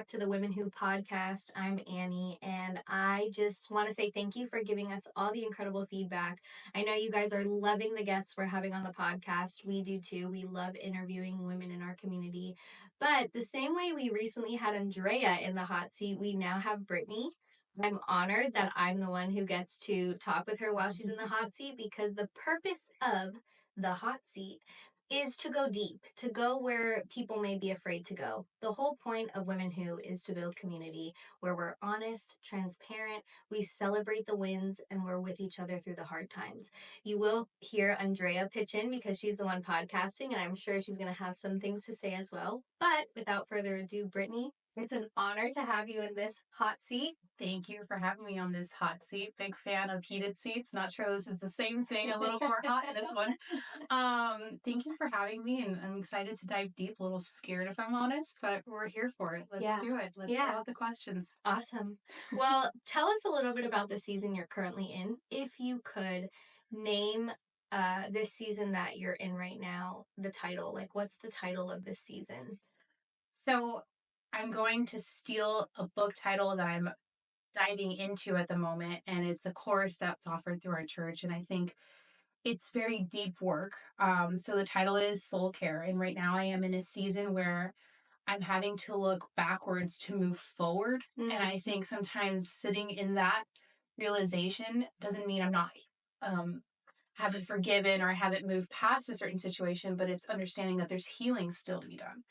to the Women Who podcast. I'm Annie, and I just want to say thank you for giving us all the incredible feedback. I know you guys are loving the guests we're having on the podcast. We do too. We love interviewing women in our community. But the same way we recently had Andrea in the hot seat, we now have Brittany. I'm honored that I'm the one who gets to talk with her while she's in the hot seat because the purpose of the hot seat is to go deep, to go where people may be afraid to go. The whole point of Women Who is to build community where we're honest, transparent, we celebrate the wins, and we're with each other through the hard times. You will hear Andrea pitch in because she's the one podcasting, and I'm sure she's going to have some things to say as well. But without further ado, Brittany, it's an honor to have you in this hot seat. Thank you for having me on this hot seat. Big fan of heated seats. Not sure this is the same thing, a little more hot in this one. Thank you for having me, and I'm excited to dive deep. A little scared if I'm honest, but we're here for it. Let's do it. Let's throw out the questions. Awesome. Well, tell us a little bit about the season you're currently in. If you could name this season that you're in right now, the title, like what's the title of this season? So I'm going to steal a book title that I'm diving into at the moment, and it's a course that's offered through our church, and I think it's very deep work. So the title is Soul Care, and right now I am in a season where I'm having to look backwards to move forward, and I think sometimes sitting in that realization doesn't mean I'm not haven't forgiven or haven't moved past a certain situation, but it's understanding that there's healing still to be done.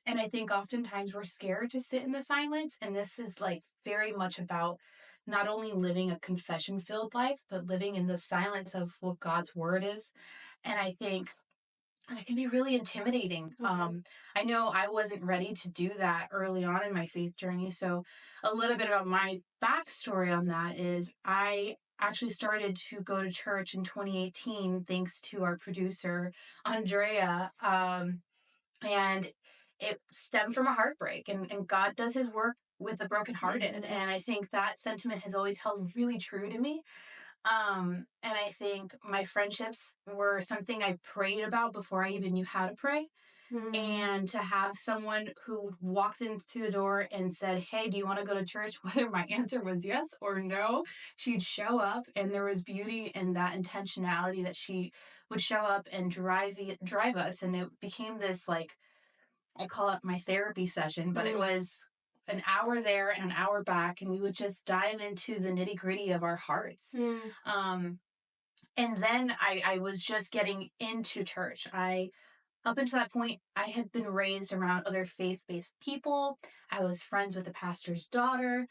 And I think oftentimes we're scared to sit in the silence, and this is like very much about not only living a confession filled life, but living in the silence of what God's word is. And I think that can be really intimidating. I know I wasn't ready to do that early on in my faith journey. So a little bit about my backstory on that is I actually started to go to church in 2018 thanks to our producer Andrea, and it stemmed from a heartbreak, and God does his work with the brokenhearted, and I think that sentiment has always held really true to me. And I think my friendships were something I prayed about before I even knew how to pray. And to have someone who walked into the door and said, "Hey, do you want to go to church?" Whether my answer was yes or no, she'd show up, and there was beauty in that intentionality that she would show up and drive us. And it became this, like, I call it my therapy session, but it was an hour there and an hour back, and we would just dive into the nitty gritty of our hearts. And then I was just getting into church. Up until that point, I had been raised around other faith-based people. I was friends with the pastor's daughter.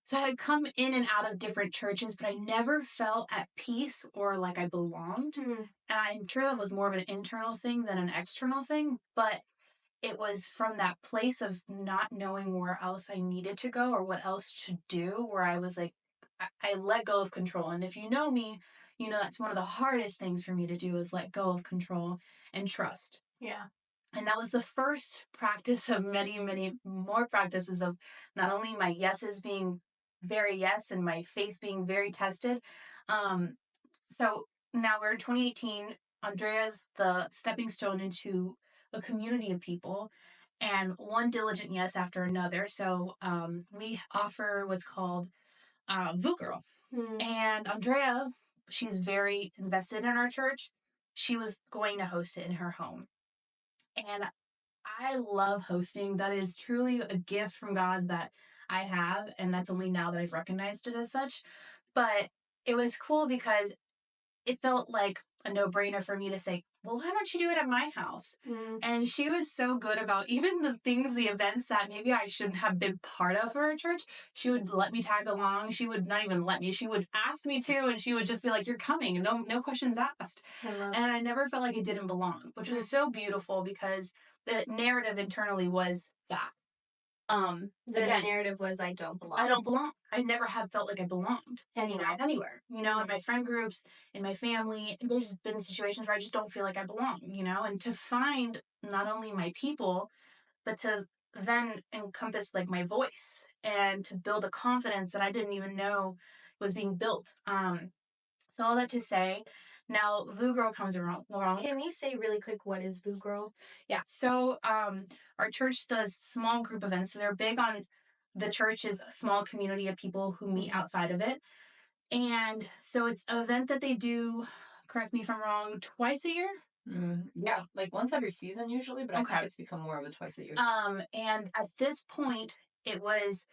So I had come in and out of different churches, but I never felt at peace or like I belonged. And I'm sure that was more of an internal thing than an external thing, but it was from that place of not knowing where else I needed to go or what else to do, where I was like, I let go of control. And if you know me, you know that's one of the hardest things for me to do is let go of control and trust. And that was the first practice of many, many more practices of not only my yeses being very yes and my faith being very tested. So now we're in 2018. Andrea's the stepping stone into a community of people, and one diligent yes after another. So we offer what's called VU Girl. And Andrea, she's very invested in our church. She was going to host it in her home. And I love hosting. That is truly a gift from God that I have, and that's only now that I've recognized it as such. But it was cool because it felt like a no-brainer for me to say, well, why don't you do it at my house? And she was so good about even the things, the events that maybe I shouldn't have been part of for her church. She would let me tag along. She would not even let me. She would ask me to, and she would just be like, you're coming. No questions asked. And I never felt like it didn't belong, which was so beautiful because the narrative internally was that. The narrative was, I don't belong. I don't belong. I never have felt like I belonged anywhere, in my friend groups, in my family. There's been situations where I just don't feel like I belong, and to find not only my people, but to then encompass like my voice and to build a confidence that I didn't even know was being built. So all that to say, Now, VOO Girl comes along. Can you say really quick, what is VOO Girl? Yeah. So our church does small group events. So they're big on the church's small community of people who meet outside of it. And so it's an event that they do, correct me if I'm wrong, twice a year? Yeah, like once every season usually, but I think it's become more of a twice a year. And at this point, it was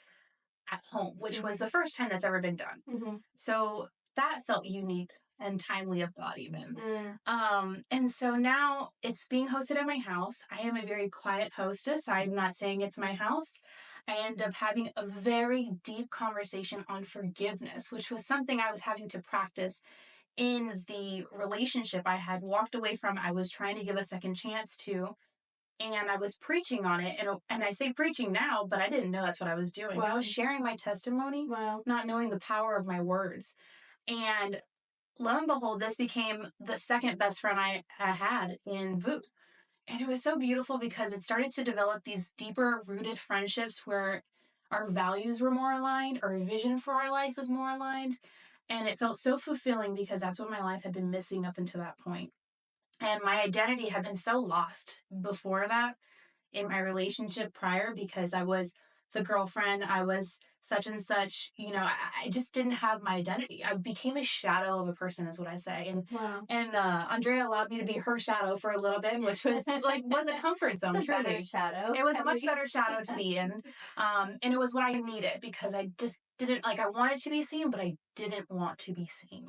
at home, which was the first time that's ever been done. So that felt unique and timely of God even. And so now it's being hosted at my house. I am a very quiet hostess. I'm not saying it's my house. I ended up having a very deep conversation on forgiveness, which was something I was having to practice in the relationship I had walked away from. I was trying to give a second chance to, and I was preaching on it. And I say preaching now, but I didn't know that's what I was doing. Wow. I was sharing my testimony, not knowing the power of my words. And lo and behold, this became the second best friend I had in VOO. And it was so beautiful because it started to develop these deeper rooted friendships where our values were more aligned, our vision for our life was more aligned. And it felt so fulfilling because that's what my life had been missing up until that point. And my identity had been so lost before that in my relationship prior, because I was the girlfriend, I was such and such, I just didn't have my identity. I became a shadow of a person, is what I say. And Andrea allowed me to be her shadow for a little bit, which was was a comfort zone. It's a better shadow. It was a much better shadow to be in. And it was what I needed, because I just didn't, I wanted to be seen, but I didn't want to be seen.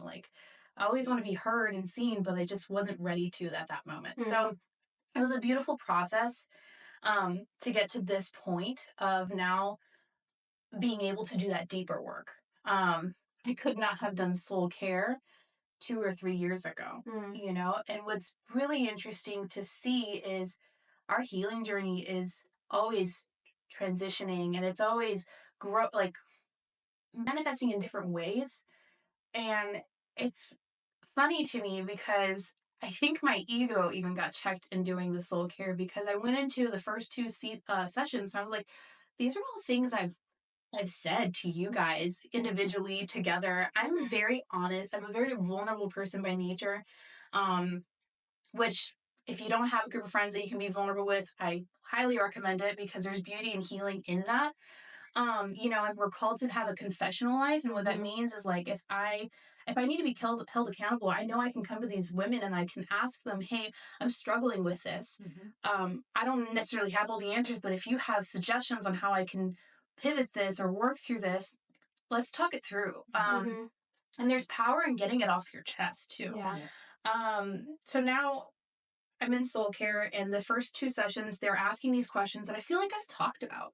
I always want to be heard and seen, but I just wasn't ready to at that moment. So it was a beautiful process to get to this point of now being able to do that deeper work. I could not have done soul care 2 or 3 years ago, and what's really interesting to see is our healing journey is always transitioning, and it's always manifesting in different ways. And it's funny to me because I think my ego even got checked in doing the soul care, because I went into the first 2 sessions and I was like, these are all things I've said to you guys individually, together. I'm very honest. I'm a very vulnerable person by nature, which if you don't have a group of friends that you can be vulnerable with, I highly recommend it, because there's beauty and healing in that. And we're called to have a confessional life. And what that means is, if I need to be held accountable, I know I can come to these women and I can ask them, hey, I'm struggling with this. I don't necessarily have all the answers, but if you have suggestions on how I can pivot this or work through this, let's talk it through. And there's power in getting it off your chest too. So now I'm in soul care, and the first 2 sessions, they're asking these questions that I feel like I've talked about.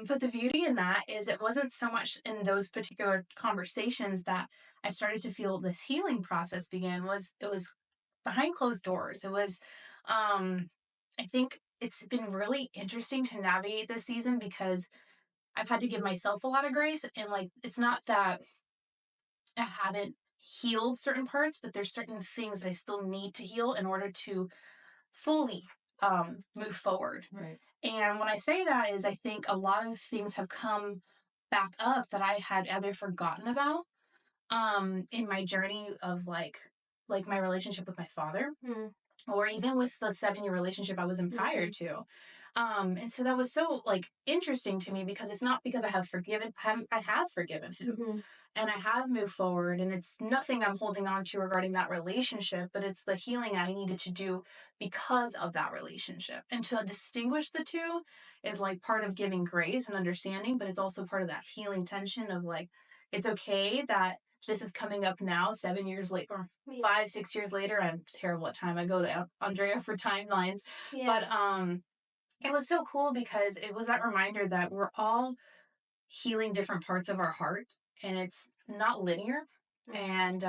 But the beauty in that is it wasn't so much in those particular conversations that I started to feel this healing process begin. It was behind closed doors. It was, I think it's been really interesting to navigate this season, because I've had to give myself a lot of grace. And it's not that I haven't healed certain parts, but there's certain things that I still need to heal in order to fully move forward. Right. And when I say that is, I think a lot of things have come back up that I had either forgotten about in my journey of like my relationship with my father, or even with the 7-year relationship I was in prior to. And so that was so interesting to me, because it's not because I have forgiven him. I have forgiven him, and I have moved forward, and it's nothing I'm holding on to regarding that relationship, but it's the healing I needed to do because of that relationship. And to distinguish the two is part of giving grace and understanding, but it's also part of that healing tension of it's okay that this is coming up now, 7 years later, or 5, 6 years later. I'm terrible at time. I go to Andrea for timelines. But it was so cool, because it was that reminder that we're all healing different parts of our heart, and it's not linear. And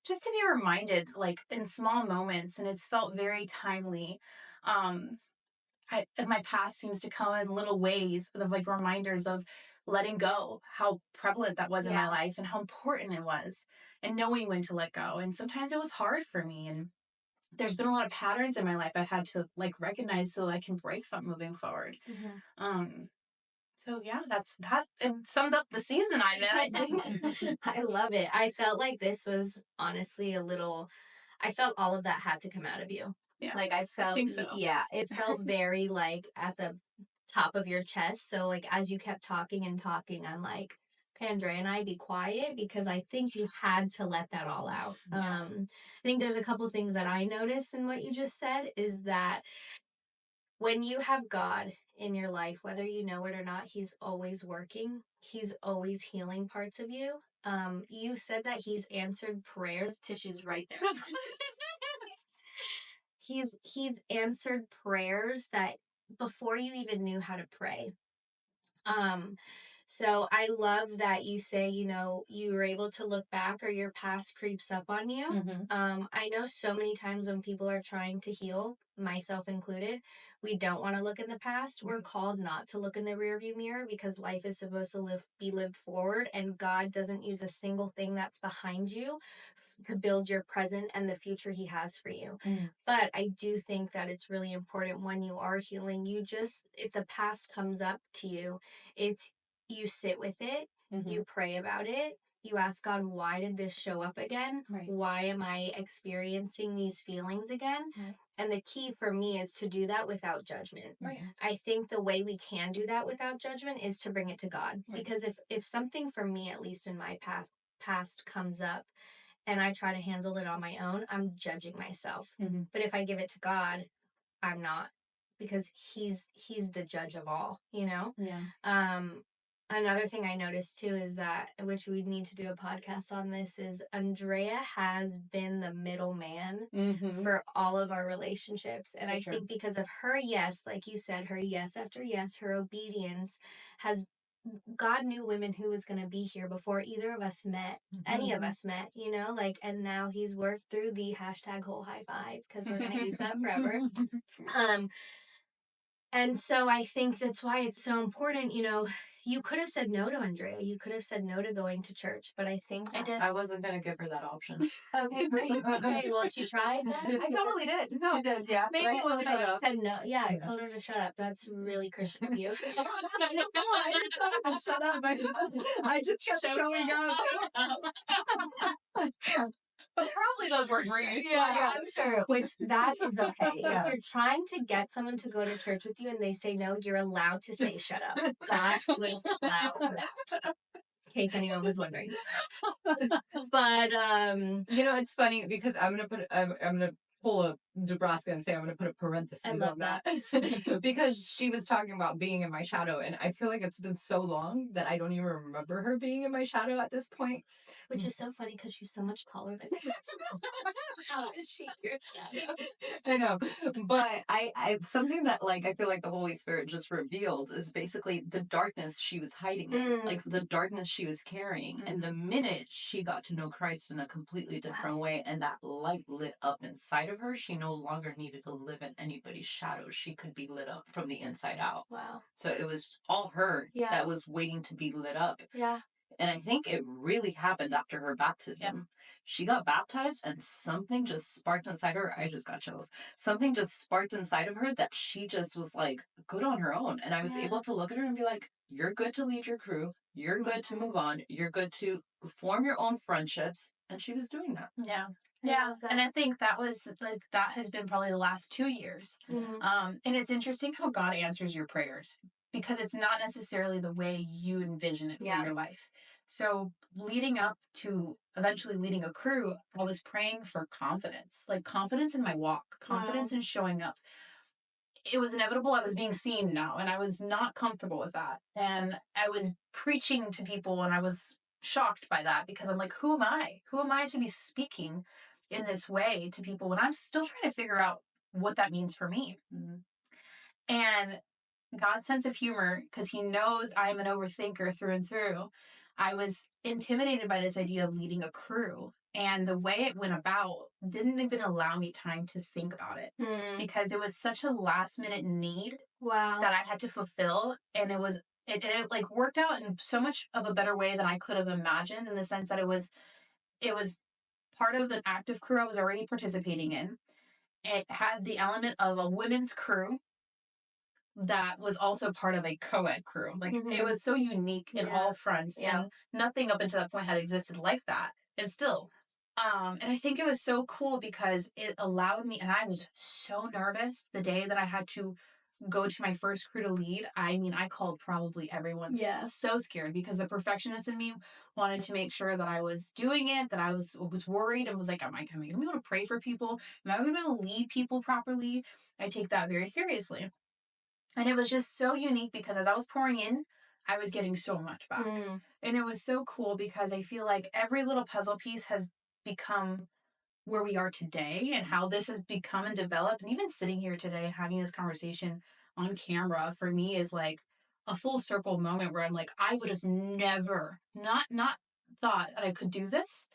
just to be reminded, in small moments, and it's felt very timely. My past seems to come in little ways of reminders of letting go, how prevalent that was in my life, and how important it was, and knowing when to let go. And sometimes it was hard for me, and there's been a lot of patterns in my life I've had to recognize so I can break from moving forward. So yeah, that it sums up the season I'm in, I think. I love it. I felt like this was honestly a little I felt all of that had to come out of you. Yeah. Like I felt, So. yeah, it felt very like at the top of your chest. So like as you kept talking and talking, I'm like, Andrea and I, be quiet, because I think you had to let that all out. Yeah. I think there's a couple things that I noticed in what you just said is that when you have God in your life, whether you know it or not, He's always working. He's always healing parts of you. You said that He's answered prayers. Tissue's right there. He's answered prayers that before you even knew how to pray. So I love that you say, you know, you were able to look back or your past creeps up on you. I know so many times when people are trying to heal, myself included, we don't want to look in the past. We're called not to look in the rearview mirror because life is supposed to be lived forward, and God doesn't use a single thing that's behind you to build your present and the future He has for you. But I do think that it's really important when you are healing, if the past comes up to you, it's you sit with it, you pray about it, you ask God, why did this show up again? Right. Why am I experiencing these feelings again? Right. And the key for me is to do that without judgment. Right. I think the way we can do that without judgment is to bring it to God. Right. Because if something for me, at least in my past comes up and I try to handle it on my own, I'm judging myself. But if I give it to God, I'm not, because he's the judge of all, you know? Yeah. Another thing I noticed too is that, which we need to do a podcast on this, is Andrea has been the middleman for all of our relationships. And So I true. think because of her yes, like you said, her yes after yes, her obedience has, God knew women who was going to be here before either of us met, any of us met, you know, like, and now He's worked through the hashtag whole high five, because we're going to use that forever. And so I think that's why it's so important, you know, you could have said no to Andrea. You could have said no to going to church, but I think I did. I wasn't going to give her that option. Okay, great. Okay, well, she tried that. I totally did. No, I did. Yeah. Maybe Right? it was Okay, said no. Yeah, I told her to shut up. That's really Christian of you. I didn't tell her to shut up. I just kept showing up. But probably those were dreams. Yeah, I'm sure. Which that is okay. Yeah. If you're trying to get someone to go to church with you and they say no, you're allowed to say shut up. God will allow that. In case anyone was wondering. But You know, it's funny because I'm gonna pull a Nebraska and say I'm gonna put a parenthesis on that. Because she was talking about being in my shadow, and I feel like it's been so long that I don't even remember her being in my shadow at this point. Which is so funny because she's so much taller than me. How is she your shadow? I know, but I something that like I feel like the Holy Spirit just revealed is basically the darkness she was hiding in, like the darkness she was carrying, and the minute she got to know Christ in a completely different way, and that light lit up inside of her, she no longer needed to live in anybody's shadow. She could be lit up from the inside out. Wow. So it was all her that was waiting to be lit up. Yeah. And I think it really happened after her baptism. Yep. She got baptized and something just sparked inside her. I just got chills. Something just sparked inside of her that she just was like good on her own. And I was able to look at her and be like, you're good to lead your crew. You're good to move on. You're good to form your own friendships. And she was doing that. Yeah. Yeah. And I think that was like, that has been probably the last 2 years. And it's interesting how God answers your prayers, because it's not necessarily the way you envision it for your life. So leading up to eventually leading a crew, I was praying for confidence, like confidence in my walk, confidence in showing up. It was inevitable. I was being seen now, and I was not comfortable with that. And I was preaching to people, and I was shocked by that, because I'm like, who am I? Who am I to be speaking in this way to people when I'm still trying to figure out what that means for me? And God's sense of humor, because He knows I'm an overthinker through and through, I was intimidated by this idea of leading a crew. And the way it went about didn't even allow me time to think about it, because it was such a last minute need that I had to fulfill. And it like worked out in so much of a better way than I could have imagined, in the sense that it was part of the active crew I was already participating in. It had the element of a women's crew that was also part of a co-ed crew. Like it was so unique in all fronts, and nothing up until that point had existed like that. And still, And I think it was so cool because it allowed me, and I was so nervous the day that I had to go to my first crew to lead. I mean, I called probably everyone. Yeah. So scared because the perfectionist in me wanted to make sure that I was doing it, that I was worried and was like, am I going to be able to pray for people? Am I going to be able to lead people properly? I take that very seriously. And it was just so unique because as I was pouring in, I was getting so much back. And it was so cool because I feel like every little puzzle piece has become where we are today and how this has become and developed. And even sitting here today having this conversation on camera for me is like a full circle moment where I'm like, I would have never not thought that I could do this,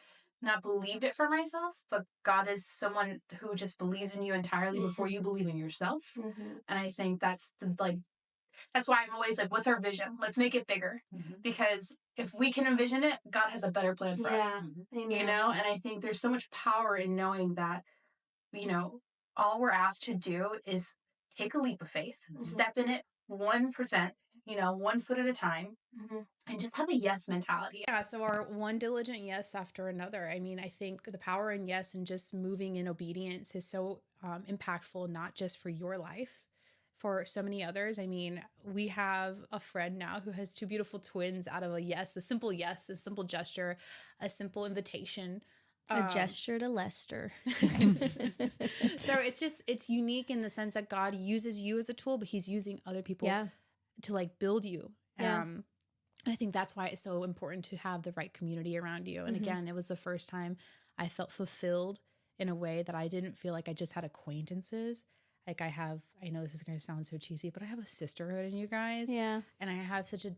not believed it for myself, but God is someone who just believes in you entirely before you believe in yourself. And I think that's that's why I'm always like, what's our vision? Let's make it bigger. Because if we can envision it, God has a better plan for us. You know? And I think there's so much power in knowing that, you know, all we're asked to do is take a leap of faith, step in it 1%, you know, 1 foot at a time, and just have a yes mentality. Yeah, so our one diligent yes after another. I mean, I think the power in yes and just moving in obedience is so impactful, not just for your life, for so many others. I mean, we have a friend now who has 2 beautiful twins out of a yes, a simple gesture, a simple invitation. A gesture to Lester. So it's unique in the sense that God uses you as a tool, but he's using other people to like build you. And I think that's why it's so important to have the right community around you. And again, it was the first time I felt fulfilled in a way that I didn't feel like I just had acquaintances. Like I know this is going to sound so cheesy, but I have a sisterhood in you guys. Yeah. And I have such a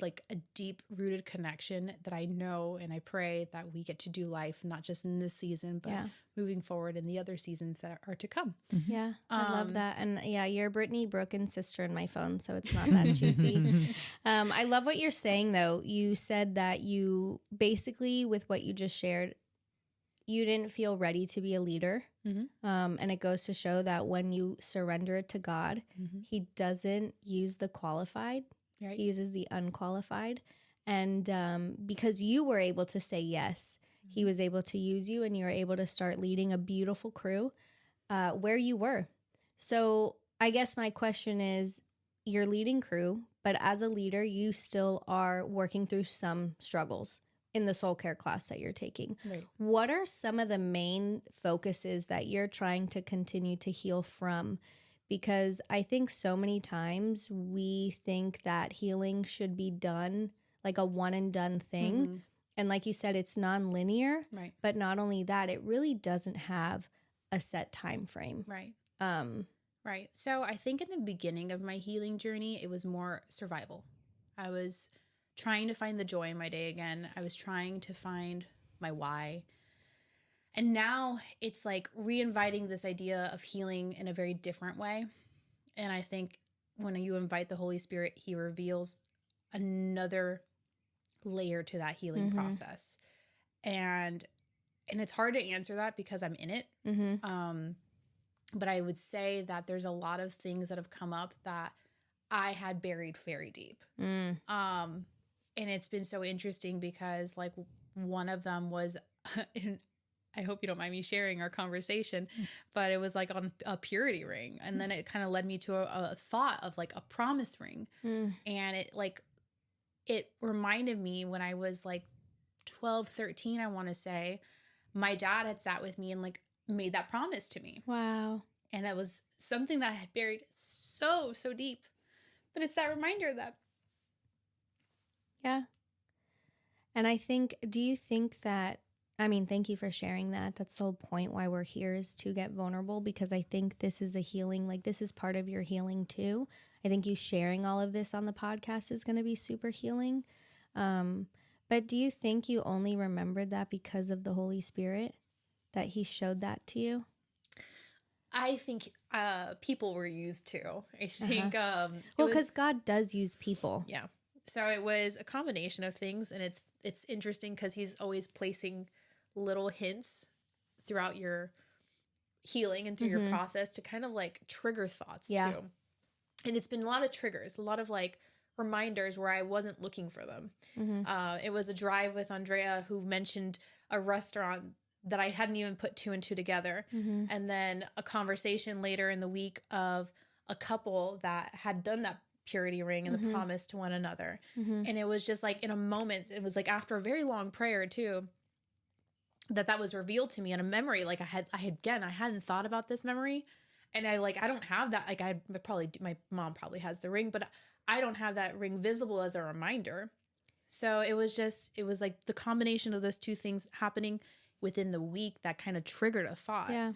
deep rooted connection that I know and I pray that we get to do life, not just in this season, but moving forward in the other seasons that are to come. Yeah. I love that. And yeah, you're Brittany Broken's sister in my phone, so it's not that cheesy. I love what you're saying though. You said that you basically, with what you just shared, you didn't feel ready to be a leader. And it goes to show that when you surrender it to God, he doesn't use the qualified. He uses the unqualified. And because you were able to say yes, he was able to use you and you were able to start leading a beautiful crew where you were. So I guess my question is, you're leading crew, but as a leader, you still are working through some struggles in the soul care class that you're taking. Right. What are some of the main focuses that you're trying to continue to heal from? Because I think so many times we think that healing should be done like a one and done thing. And like you said, it's non-linear, right? But not only that, it really doesn't have a set time frame. Right. Right. So I think in the beginning of my healing journey, it was more survival. I was trying to find the joy in my day again. I was trying to find my why. And now it's like re-inviting this idea of healing in a very different way. And I think when you invite the Holy Spirit, he reveals another layer to that healing process. And it's hard to answer that because I'm in it. But I would say that there's a lot of things that have come up that I had buried very deep. And it's been so interesting because like one of them was, I hope you don't mind me sharing our conversation, but it was like on a purity ring. And then it kind of led me to a thought of like a promise ring. And it reminded me when I was like 12, 13, I want to say, my dad had sat with me and like made that promise to me. Wow. And it was something that I had buried so deep. But it's that reminder that. Yeah. And I think, do you think that, I mean, thank you for sharing that. That's the whole point why we're here, is to get vulnerable, because I think this is a healing, like this is part of your healing too. I think you sharing all of this on the podcast is going to be super healing. But do you think you only remembered that because of the Holy Spirit, that he showed that to you? I think people were used too. I think well, because God does use people. Yeah. So it was a combination of things, and it's interesting because he's always placing little hints throughout your healing and through your process to kind of like trigger thoughts too. And it's been a lot of triggers, a lot of like reminders where I wasn't looking for them. It was a drive with Andrea who mentioned a restaurant that I hadn't even put two and two together. And then a conversation later in the week of a couple that had done that purity ring and the promise to one another. And it was just like in a moment, it was like after a very long prayer too, that was revealed to me in a memory. Like I hadn't thought about this memory. And I don't have that. Like my mom probably has the ring, but I don't have that ring visible as a reminder. So it was like the combination of those two things happening within the week that kind of triggered a thought. Yeah.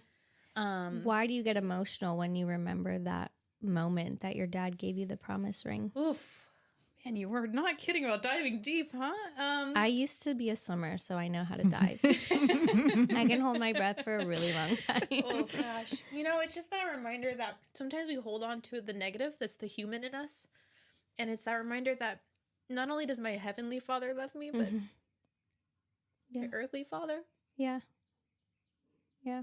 Why do you get emotional when you remember that moment that your dad gave you the promise ring? Oof. Man, you were not kidding about diving deep, huh? I used to be a swimmer, so I know how to dive. I can hold my breath for a really long time. Oh, gosh. It's just that reminder that sometimes we hold on to the negative, that's the human in us. And it's that reminder that not only does my heavenly father love me, but my earthly father. Yeah. Yeah.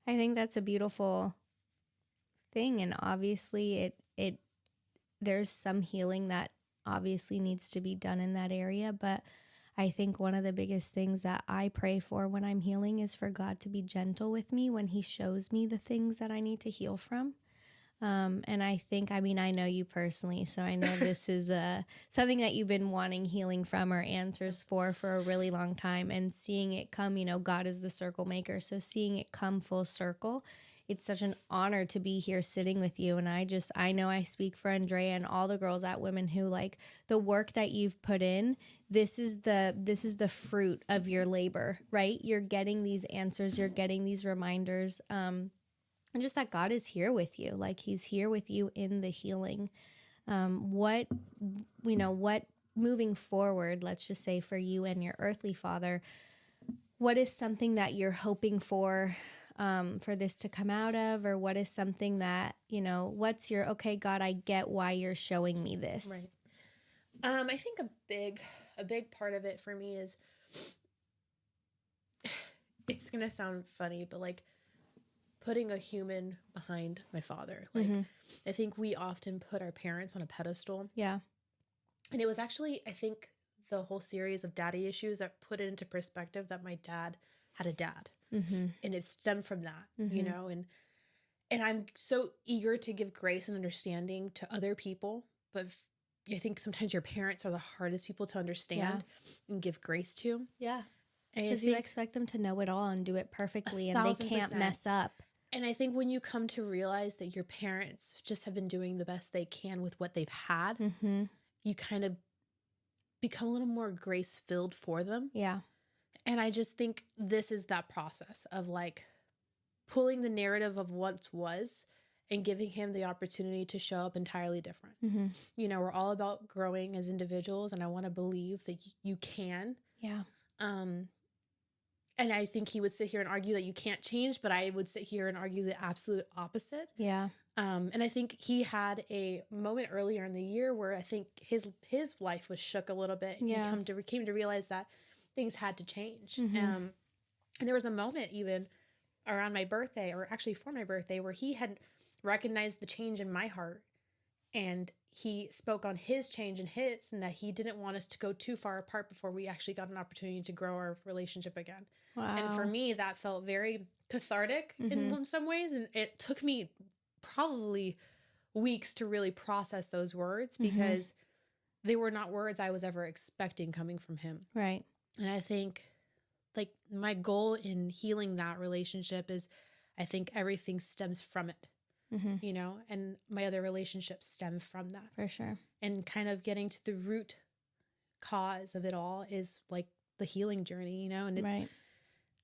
I think that's a beautiful thing, and obviously it there's some healing that obviously needs to be done in that area, but I think one of the biggest things that I pray for when I'm healing is for God to be gentle with me when he shows me the things that I need to heal from. And I think, I know you personally, so I know this is something that you've been wanting healing from or answers for a really long time, and seeing it come, God is the circle maker. So seeing it come full circle, it's such an honor to be here sitting with you. And I know I speak for Andrea and all the girls at Women who, like, the work that you've put in, this is the fruit of your labor, right? You're getting these answers, you're getting these reminders, and just that God is here with you. Like, he's here with you in the healing. What moving forward, let's just say for you and your earthly father, what is something that you're hoping for this to come out of? Or what is something that, what's your, okay, God, I get why you're showing me this. Right. I think a big part of it for me is, it's going to sound funny, but like, putting a human behind my father. Like, I think we often put our parents on a pedestal. Yeah. And it was actually, I think, the whole series of daddy issues that put it into perspective that my dad had a dad. And it stemmed from that, and I'm so eager to give grace and understanding to other people. But I think sometimes your parents are the hardest people to understand and give grace to. Yeah. Because you expect them to know it all and do it perfectly, and they can't mess up. And I think when you come to realize that your parents just have been doing the best they can with what they've had, you kind of become a little more grace-filled for them. Yeah. And I just think this is that process of like pulling the narrative of what was and giving him the opportunity to show up entirely different. We're all about growing as individuals, and I want to believe that you can. Yeah. And I think he would sit here and argue that you can't change, but I would sit here and argue the absolute opposite. Yeah. And I think he had a moment earlier in the year where I think his life was shook a little bit. And he came to realize that things had to change. And there was a moment even around my birthday, or actually for my birthday, where he had recognized the change in my heart. And he spoke on his change and that he didn't want us to go too far apart before we actually got an opportunity to grow our relationship again. Wow. And for me, that felt very cathartic in some ways. And it took me probably weeks to really process those words, because they were not words I was ever expecting coming from him. Right. And I think, like, my goal in healing that relationship is, I think everything stems from it. And my other relationships stem from that. For sure. And kind of getting to the root cause of it all is like the healing journey, and it's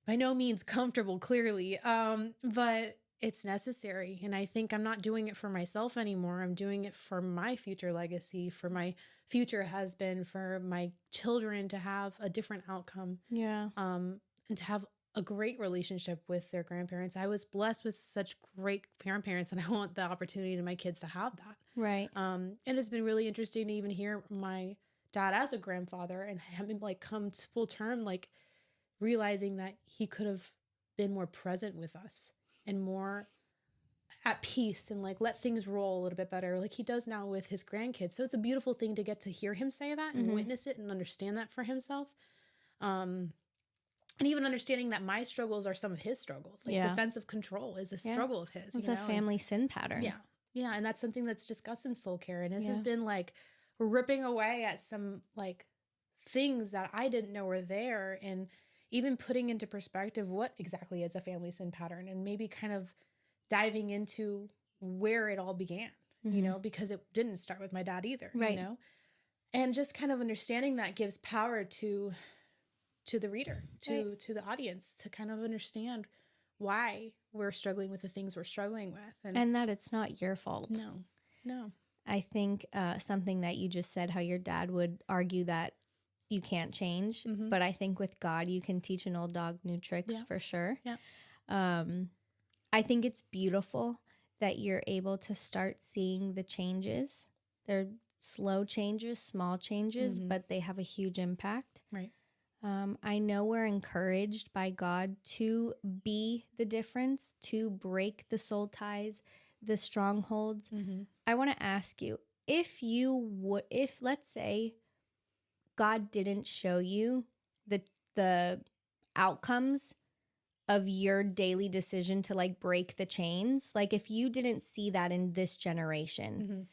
by no means comfortable, clearly, but it's necessary. And I think I'm not doing it for myself anymore. I'm doing it for my future legacy, for my future husband, for my children to have a different outcome. Yeah. And to have a great relationship with their grandparents. I was blessed with such great grandparents, and I want the opportunity to my kids to have that. Right. And it's been really interesting to even hear my dad as a grandfather and have him like come to full term, like realizing that he could have been more present with us and more at peace and like let things roll a little bit better, like he does now with his grandkids. So it's a beautiful thing to get to hear him say that and witness it and understand that for himself. And even understanding that my struggles are some of his struggles. Like the sense of control is a struggle of his. It's a family sin pattern. Yeah. Yeah. And that's something that's discussed in soul care. And this has been like ripping away at some like things that I didn't know were there, and even putting into perspective what exactly is a family sin pattern, and maybe kind of diving into where it all began, you know, because it didn't start with my dad either, you know, and just kind of understanding that gives power to the reader, to the audience, to kind of understand why we're struggling with the things we're struggling with. And that it's not your fault. No. I think something that you just said, how your dad would argue that you can't change. But I think with God, you can teach an old dog new tricks for sure. Yeah. I think it's beautiful that you're able to start seeing the changes. They're slow changes, small changes, but they have a huge impact. Right. I know we're encouraged by God to be the difference, to break the soul ties, the strongholds. I want to ask you, if let's say God didn't show you the outcomes of your daily decision to like break the chains, like if you didn't see that in this generation,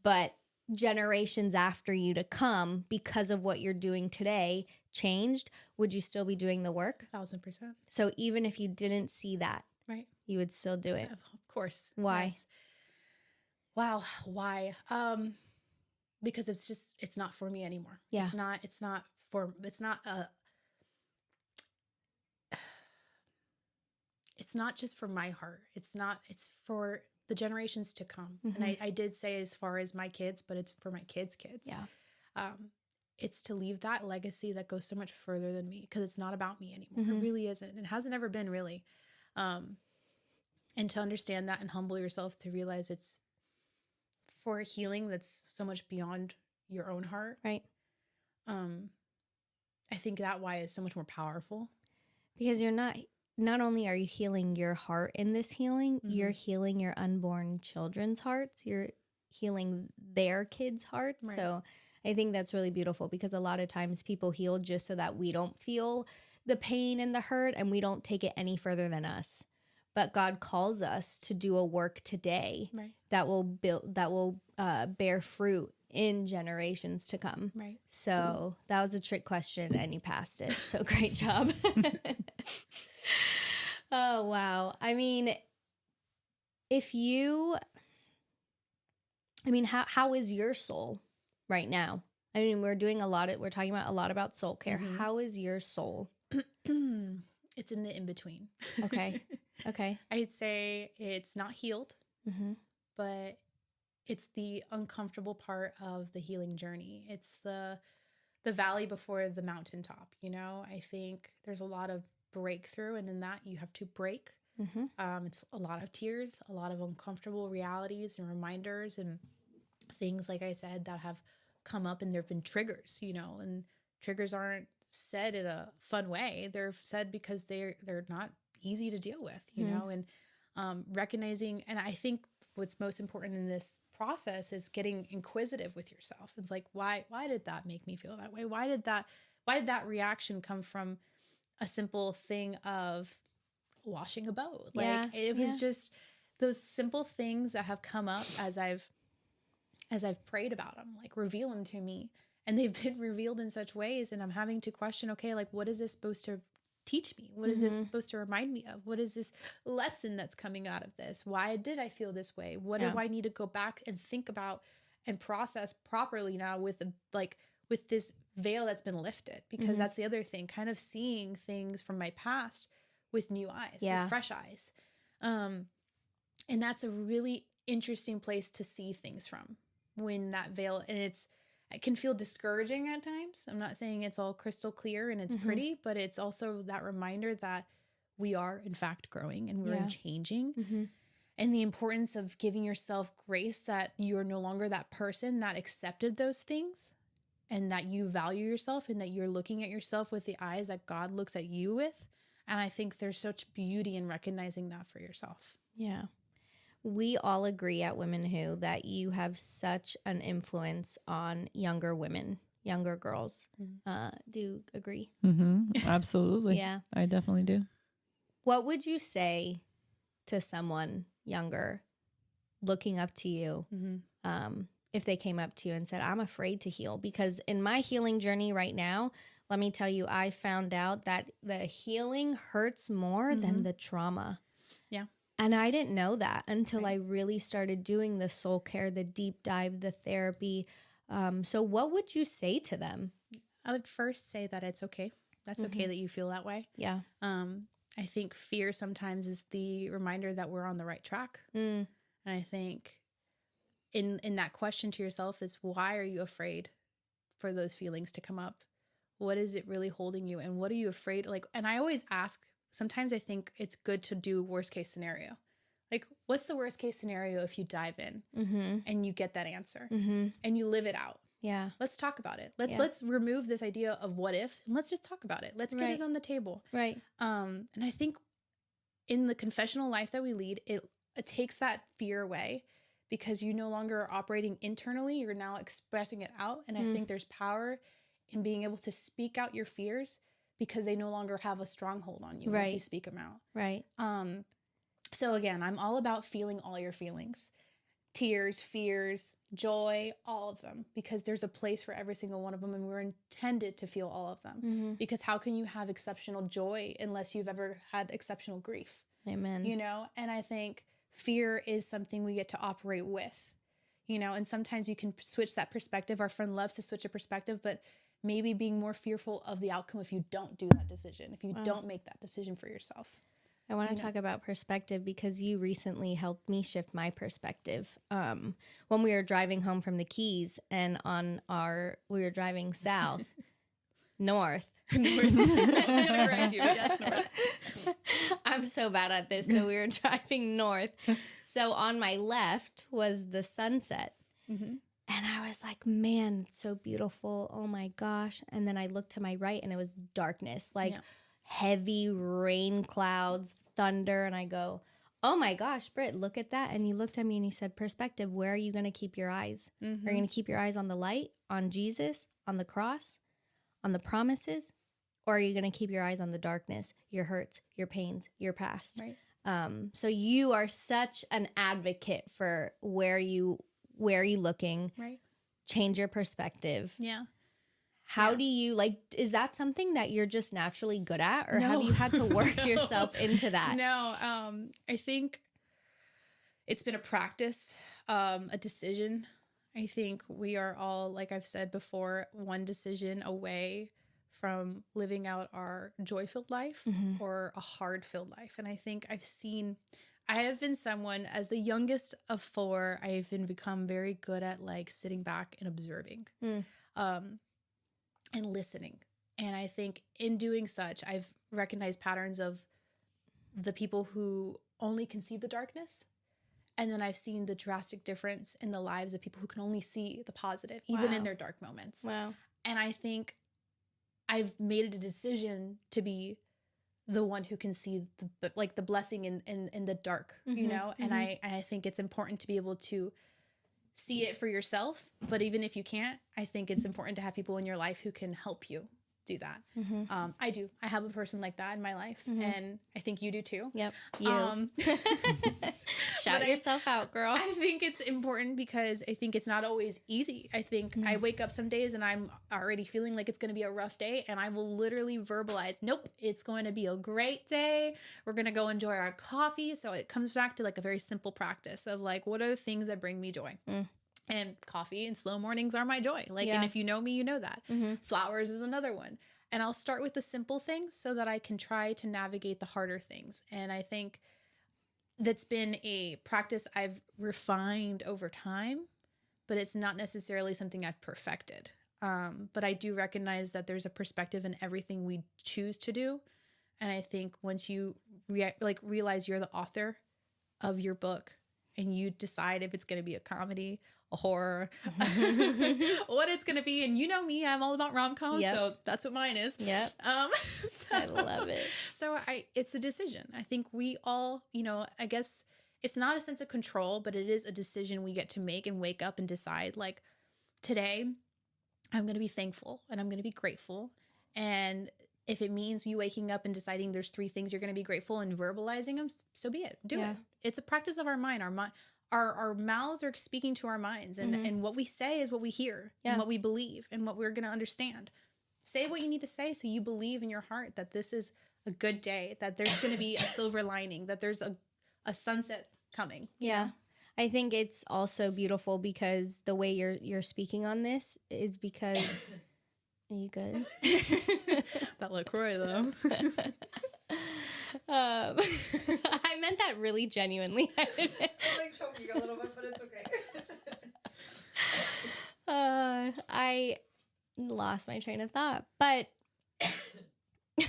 but generations after you to come, because of what you're doing today changed, would you still be doing the work? 1000%. So even if you didn't see that, right, you would still do it. Of course. Why? Yes. Wow. Why? Because it's not for me anymore. Yeah. It's not just for my heart. It's for the generations to come. And I did say as far as my kids, but it's for my kids' kids. Yeah. It's to leave that legacy that goes so much further than me, because it's not about me anymore. It really isn't. It hasn't ever been, really. And to understand that and humble yourself to realize it's for a healing that's so much beyond your own heart. Right. I think that why is so much more powerful. Because you're not only are you healing your heart in this healing, you're healing your unborn children's hearts. You're healing their kids' hearts. Right. So I think that's really beautiful, because a lot of times people heal just so that we don't feel the pain and the hurt, and we don't take it any further than us. But God calls us to do a work today that will bear fruit in generations to come. Right. So that was a trick question and you passed it. So great job. Oh, wow. I mean, how is your soul right now? I mean, we're talking about a lot about soul care. How is your soul? It's in the in-between. Okay. Okay. I'd say it's not healed, but it's the uncomfortable part of the healing journey. It's the valley before the mountaintop, you know? I think there's a lot of breakthrough, and in that you have to break. It's a lot of tears, a lot of uncomfortable realities and reminders, and things, like I said, that have come up, and there have been triggers, you know, and triggers aren't said in a fun way. They're said because they're not easy to deal with, you know, and recognizing, and I think what's most important in this process is getting inquisitive with yourself. It's like, why did that make me feel that way? Why did that reaction come from a simple thing of washing a boat? Like it was just those simple things that have come up as I've prayed about them, like reveal them to me. And they've been revealed in such ways, and I'm having to question, okay, like what is this supposed to teach me? What is this supposed to remind me of? What is this lesson that's coming out of this? Why did I feel this way? What do I need to go back and think about and process properly now with this veil that's been lifted? Because that's the other thing, kind of seeing things from my past with new eyes, with fresh eyes. And that's a really interesting place to see things from, when that veil, and it can feel discouraging at times. I'm not saying it's all crystal clear and it's pretty, but it's also that reminder that we are in fact growing and we're changing. And the importance of giving yourself grace that you're no longer that person that accepted those things, and that you value yourself, and that you're looking at yourself with the eyes that God looks at you with. And I think there's such beauty in recognizing that for yourself. Yeah. We all agree at Women Who that you have such an influence on younger women, younger girls do agree. Absolutely. Yeah. I definitely do. What would you say to someone younger looking up to you if they came up to you and said, I'm afraid to heal? Because in my healing journey right now, let me tell you, I found out that the healing hurts more than the trauma. Yeah. And I didn't know that until I really started doing the soul care, the deep dive, the therapy. So what would you say to them? I would first say that it's okay. That's okay that you feel that way. Yeah. I think fear sometimes is the reminder that we're on the right track. And I think in that question to yourself is, why are you afraid for those feelings to come up? What is it really holding you? And what are you afraid? Like, and I always ask, sometimes I think it's good to do worst case scenario. Like, what's the worst case scenario if you dive in and you get that answer and you live it out? Yeah. Let's talk about it. Let's remove this idea of what if, and let's just talk about it. Let's get it on the table. Right. And I think in the confessional life that we lead, it takes that fear away because you no longer are operating internally. You're now expressing it out. And I think there's power in being able to speak out your fears because they no longer have a stronghold on you once you speak them out. Right. So again, I'm all about feeling all your feelings. Tears, fears, joy, all of them, because there's a place for every single one of them, and we're intended to feel all of them. Because how can you have exceptional joy unless you've ever had exceptional grief? Amen. You know, and I think fear is something we get to operate with, you know, and sometimes you can switch that perspective. Our friend loves to switch a perspective, but maybe being more fearful of the outcome if you don't do that decision, if you don't make that decision for yourself. I want to talk about perspective because you recently helped me shift my perspective. When we were driving home from the Keys and we were driving south, north. I'm so bad at this. So we were driving north. So on my left was the sunset. And I was like, man, it's so beautiful. Oh my gosh. And then I looked to my right and it was darkness, like heavy rain clouds, thunder. And I go, oh my gosh, Britt, look at that. And you looked at me and you said, perspective, where are you going to keep your eyes? Are you going to keep your eyes on the light, on Jesus, on the cross, on the promises? Or are you going to keep your eyes on the darkness, your hurts, your pains, your past? Right. So you are such an advocate for where are you looking? Right. Change your perspective. Yeah. How do you, is that something that you're just naturally good at? Or have you had to work yourself into that? No, I think it's been a practice, a decision. I think we are all, like I've said before, one decision away from living out our joy-filled life or a hard-filled life. And I think I have been someone, as the youngest of four, I've become very good at sitting back and observing. And listening. And I think in doing such, I've recognized patterns of the people who only can see the darkness. And then I've seen the drastic difference in the lives of people who can only see the positive, even in their dark moments. Wow. And I think I've made a decision to be the one who can see the blessing in the dark, you know? And I think it's important to be able to see it for yourself, but even if you can't, I think it's important to have people in your life who can help you do that. I do. I have a person like that in my life, and I think you do too. Yep. You. Shout yourself out, girl. I think it's important because I think it's not always easy. I think I wake up some days and I'm already feeling like it's going to be a rough day, and I will literally verbalize, nope, it's going to be a great day. We're going to go enjoy our coffee. So it comes back to a very simple practice of what are the things that bring me joy? And coffee and slow mornings are my joy. And if you know me, you know that. Flowers is another one. And I'll start with the simple things so that I can try to navigate the harder things. And I think that's been a practice I've refined over time, but it's not necessarily something I've perfected. But I do recognize that there's a perspective in everything we choose to do. And I think once you realize you're the author of your book and you decide if it's going to be a comedy, a horror, what it's going to be. And you know me, I'm all about rom-coms. So that's what mine is. Yep. I love it. So it's a decision. I think we all, I guess it's not a sense of control, but it is a decision we get to make and wake up and decide today I'm going to be thankful and I'm going to be grateful. And if it means you waking up and deciding there's 3 things you're going to be grateful and verbalizing them, so be it. Do it. It's a practice of our mind. Our mouths are speaking to our minds, and what we say is what we hear and what we believe and what we're going to understand. Say what you need to say so you believe in your heart that this is a good day, that there's going to be a silver lining, that there's a sunset coming. Yeah. I think it's also beautiful because the way you're speaking on this is because are you good? That LaCroix though. I meant that really genuinely. I'm like choking a little bit, but it's okay. I lost my train of thought, but do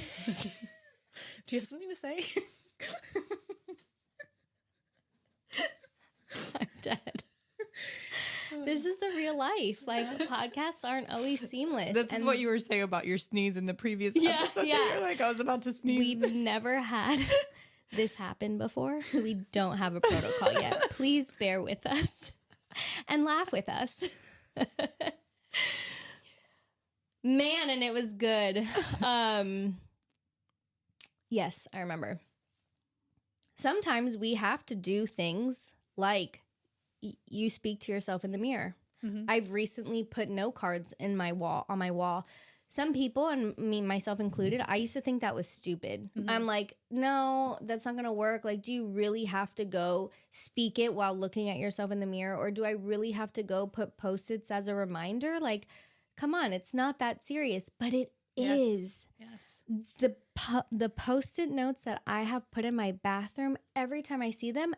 you have something to say? I'm dead. This is the real life. Like, podcasts aren't always seamless. This is what you were saying about your sneeze in the previous episode. Yeah. You're like, I was about to sneeze. We've never had this happen before, so we don't have a protocol yet. Please bear with us and laugh with us. Man, and it was good. Yes, I remember. Sometimes we have to do things like you speak to yourself in the mirror. Mm-hmm. I've recently put note cards on my wall. Some people, and me, myself included, I used to think that was stupid. Mm-hmm. I'm like, no, that's not going to work. Like, do you really have to go speak it while looking at yourself in the mirror? Or do I really have to go put Post-its as a reminder? Like, come on, it's not that serious, but it is. Yes. The Post-it notes that I have put in my bathroom, every time I see them,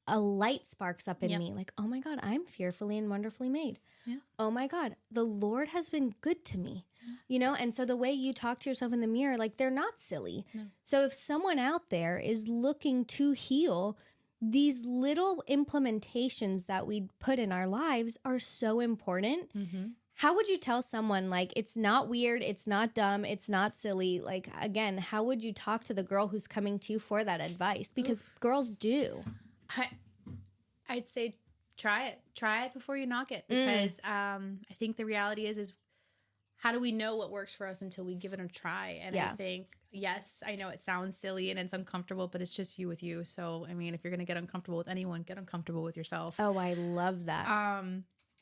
a light sparks up in me. Like, oh my God, I'm fearfully and wonderfully made. Yeah. Oh my God, the Lord has been good to me. Yeah. You know, and so the way you talk to yourself in the mirror, like, they're not silly. No. So if someone out there is looking to heal, these little implementations that we put in our lives are so important. Mm-hmm. How would you tell someone, like, it's not weird, it's not dumb, it's not silly? Like, again, how would you talk to the girl who's coming to you for that advice? Because girls do. I'd say try it before you knock it, because I think the reality is how do we know what works for us until we give it a try? And I think, yes, I know it sounds silly and it's uncomfortable, but it's just you with you. So, I mean, if you're going to get uncomfortable with anyone, get uncomfortable with yourself. Oh, I love that.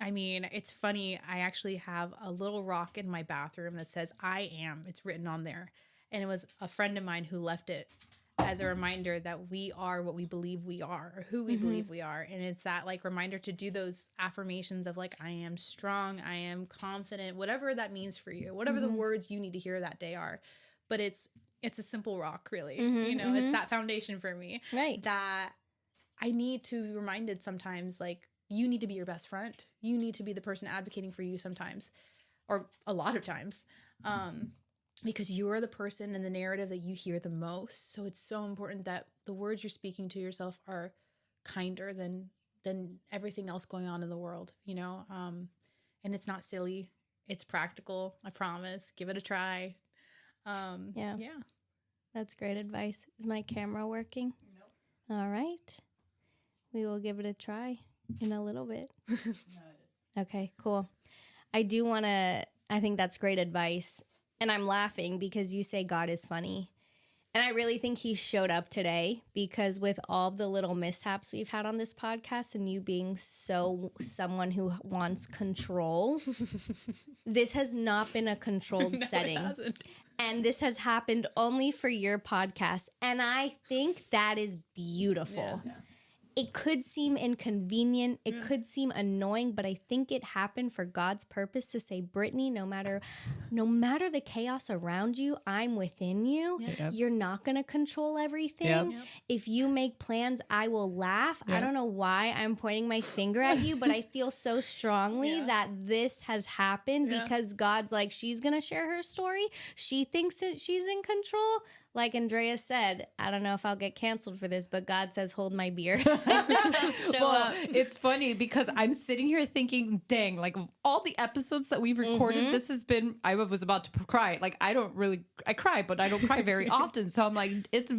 I mean, it's funny. I actually have a little rock in my bathroom that says I am. It's written on there. And it was a friend of mine who left it as a reminder that we are what we believe we are, or who we believe we are. And it's that, like, reminder to do those affirmations of, like, I am strong, I am confident, whatever that means for you, whatever the words you need to hear that day are. But it's a simple rock, really. You know, it's that foundation for me. Right. That I need to be reminded sometimes, like, you need to be your best friend. You need to be the person advocating for you sometimes, or a lot of times. Because you are the person in the narrative that you hear the most. So it's so important that the words you're speaking to yourself are kinder than everything else going on in the world, you know? And it's not silly. It's practical. I promise. Give it a try. Yeah. That's great advice. Is my camera working? No. All right. We will give it a try in a little bit. No, it is. Okay, cool. I think that's great advice. And I'm laughing because you say God is funny. And I really think he showed up today, because with all the little mishaps we've had on this podcast and you being someone who wants control, this has not been a controlled setting. It hasn't. And this has happened only for your podcast. And I think that is beautiful. Yeah. It could seem inconvenient. It could seem annoying, but I think it happened for God's purpose to say, Brittany, no matter the chaos around you, I'm within you. Yep. You're not going to control everything. Yep. If you make plans, I will laugh. Yep. I don't know why I'm pointing my finger at you, but I feel so strongly that this has happened because God's like, she's going to share her story. She thinks that she's in control. like Andrea said, I don't know if I'll get canceled for this, but God says, hold my beer. Well, it's funny because I'm sitting here thinking, dang, like of all the episodes that we've recorded, this has been, I was about to cry. Like I cry, but I don't cry very often. So I'm like, it's a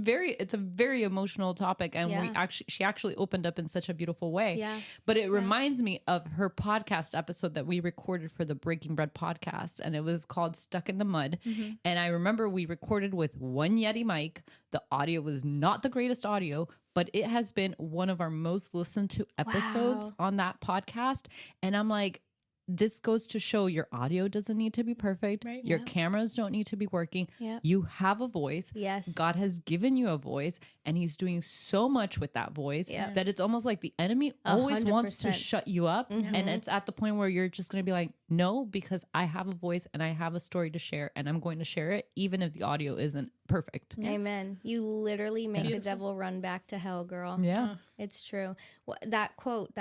very emotional topic. And she actually opened up in such a beautiful way. Yeah. But it reminds me of her podcast episode that we recorded for the Breaking Bread podcast. And it was called Stuck in the Mud. And I remember we recorded with one Yeti mic. The audio was not the greatest audio, but it has been one of our most listened to episodes on that podcast. And I'm like, this goes to show your audio doesn't need to be perfect. Right. Your cameras don't need to be working. Yep. You have a voice. Yes. God has given you a voice, and he's doing so much with that voice that it's almost like the enemy always wants to 100%. shut you up. And it's at the point where you're just going to be like, no, because I have a voice and I have a story to share, and I'm going to share it even if the audio isn't perfect. Amen. You literally make the devil run back to hell, girl. Yeah. It's true. That quote,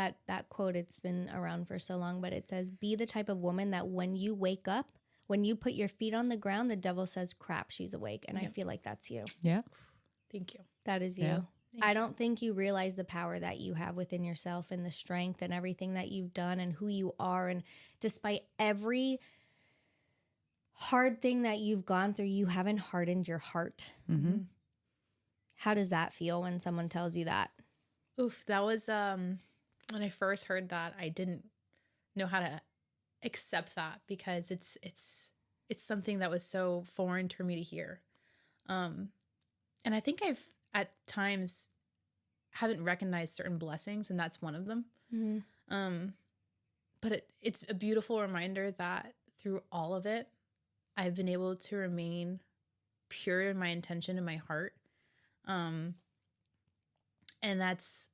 it's been around for so long, but it says, be the type of woman that when you wake up, when you put your feet on the ground, the devil says, crap, she's awake. And I feel like that's you. Yeah. Thank you. That is you. Yeah. I don't think you realize the power that you have within yourself and the strength and everything that you've done and who you are. And despite every hard thing that you've gone through, you haven't hardened your heart. How does that feel when someone tells you that? Oof, that was when I first heard that, I didn't know how to accept that because it's something that was so foreign to me to hear. And I think I've at times haven't recognized certain blessings, and that's one of them. But it's a beautiful reminder that through all of it, I've been able to remain pure in my intention in my heart. And that's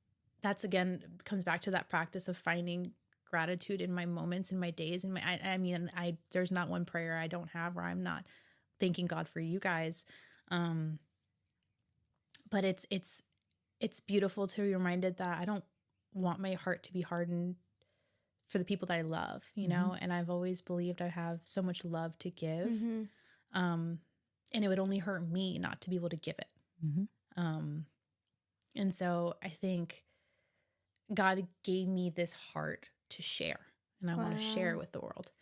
again comes back to that practice of finding gratitude in my moments, in my days, in my I mean there's not one prayer I don't have where I'm not thanking God for you guys. But it's beautiful to be reminded that I don't want my heart to be hardened for the people that I love, you know, and I've always believed I have so much love to give. And it would only hurt me not to be able to give it. And so I think God gave me this heart to share, and I want to share it with the world.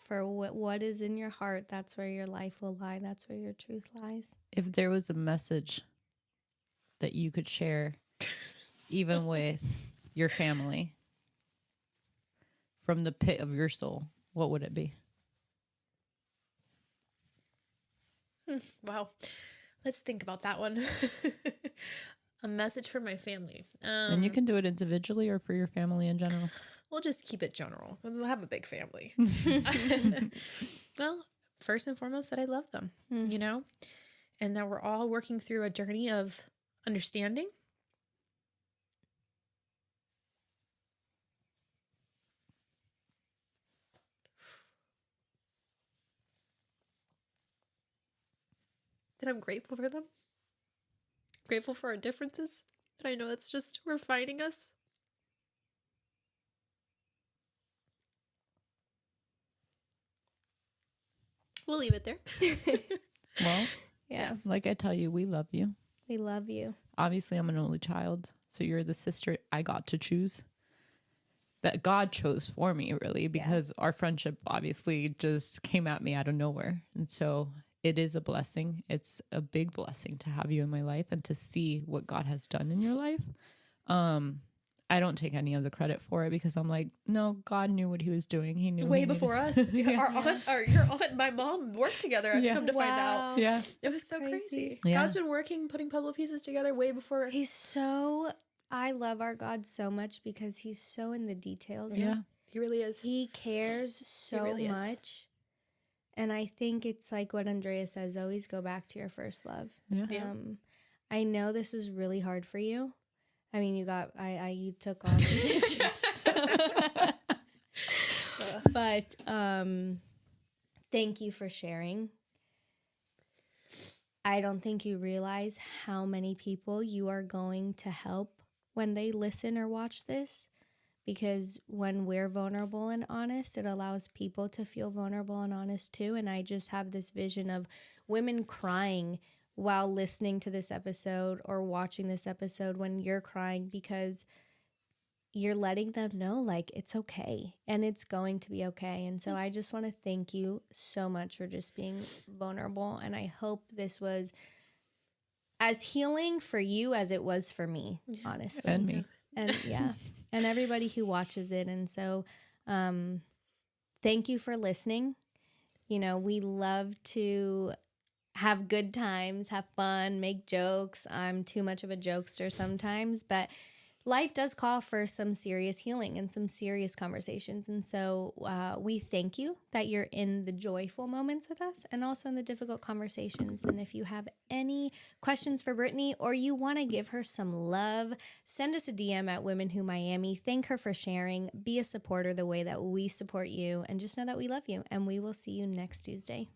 For what is in your heart, that's where your life will lie. That's where your truth lies. If there was a message that you could share, even with your family, from the pit of your soul, what would it be? Wow. Let's think about that one. A message for my family. And you can do it individually or for your family in general. We'll just keep it general because I have a big family. Well, first and foremost, that I love them, you know, and that we're all working through a journey of understanding. That I'm grateful for them. Grateful for our differences. And I know it's just refining us. We'll leave it there. Well, Yeah. like I tell you, we love you. We love you. Obviously, I'm an only child, so you're the sister I got to choose. That God chose for me, really, because our friendship obviously just came at me out of nowhere. And so it is a blessing. It's a big blessing to have you in my life and to see what God has done in your life. I don't take any of the credit for it because I'm like, no, God knew what he was doing. He knew Way before us. Your aunt and my mom worked together. I've come to find out. Yeah. It was so crazy. Yeah. God's been putting puzzle pieces together way before. I love our God so much because he's so in the details. Yeah. He really is. He cares so really is. much. And I think it's like what Andrea says, always go back to your first love. Yeah. I know this was really hard for you. I mean, you took all the dishes. But thank you for sharing. I don't think you realize how many people you are going to help when they listen or watch this, because when we're vulnerable and honest, it allows people to feel vulnerable and honest too. And I just have this vision of women crying while listening to this episode or watching this episode when you're crying, because you're letting them know like it's okay and it's going to be okay. And so I just want to thank you so much for just being vulnerable. And I hope this was as healing for you as it was for me, honestly. And me. And yeah, and everybody who watches it. And so thank you for listening. You know, we love to have good times, have fun, make jokes. I'm too much of a jokester sometimes, but life does call for some serious healing and some serious conversations. And so we thank you that you're in the joyful moments with us and also in the difficult conversations. And if you have any questions for Brittani or you want to give her some love, send us a DM at Women Who Miami. Thank her for sharing. Be a supporter the way that we support you. And just know that we love you. And we will see you next Tuesday.